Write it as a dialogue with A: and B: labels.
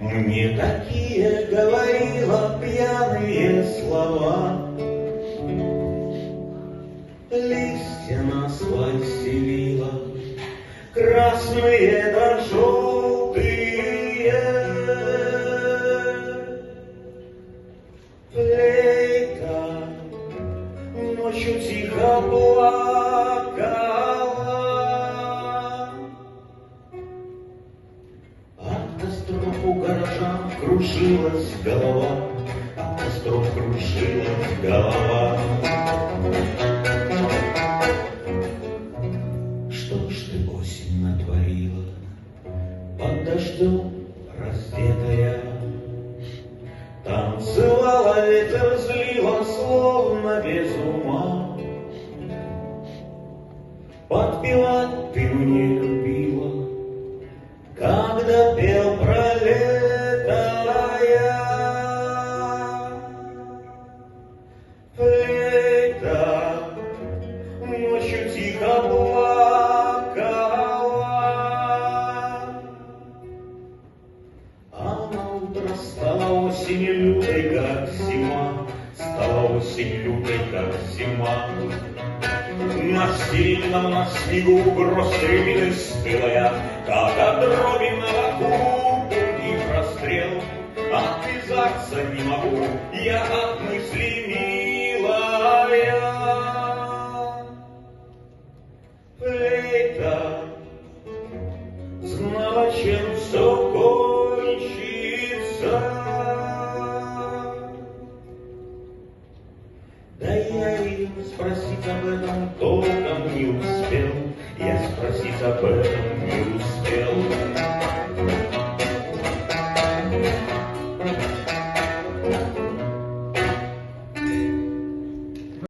A: Мне такие говорила пьяные слова. Листья на свай стелила, красные да желтые. Флейта ночью тихо плакала. От костров у горожан кружилась голова, от костров кружилась голова. Что ж ты, осень, натворила, под дождем раздетая? Танцевала, ветер злила, словно без ума. Подпевать ты мне любила, когда пел про лето я. Флейта ночью тихо плакала, а на утро стала осень лютой, как зима, стала осень лютой, как зима. На сильном, на снегу гроздь рябины стылая, как от дроби на боку пуль и прострел. Отвязаться не могу я от мысли, милая. Флейта знала, чем все кончится. Да я ее спросить об этом толком не успел, я спросить об этом не успел.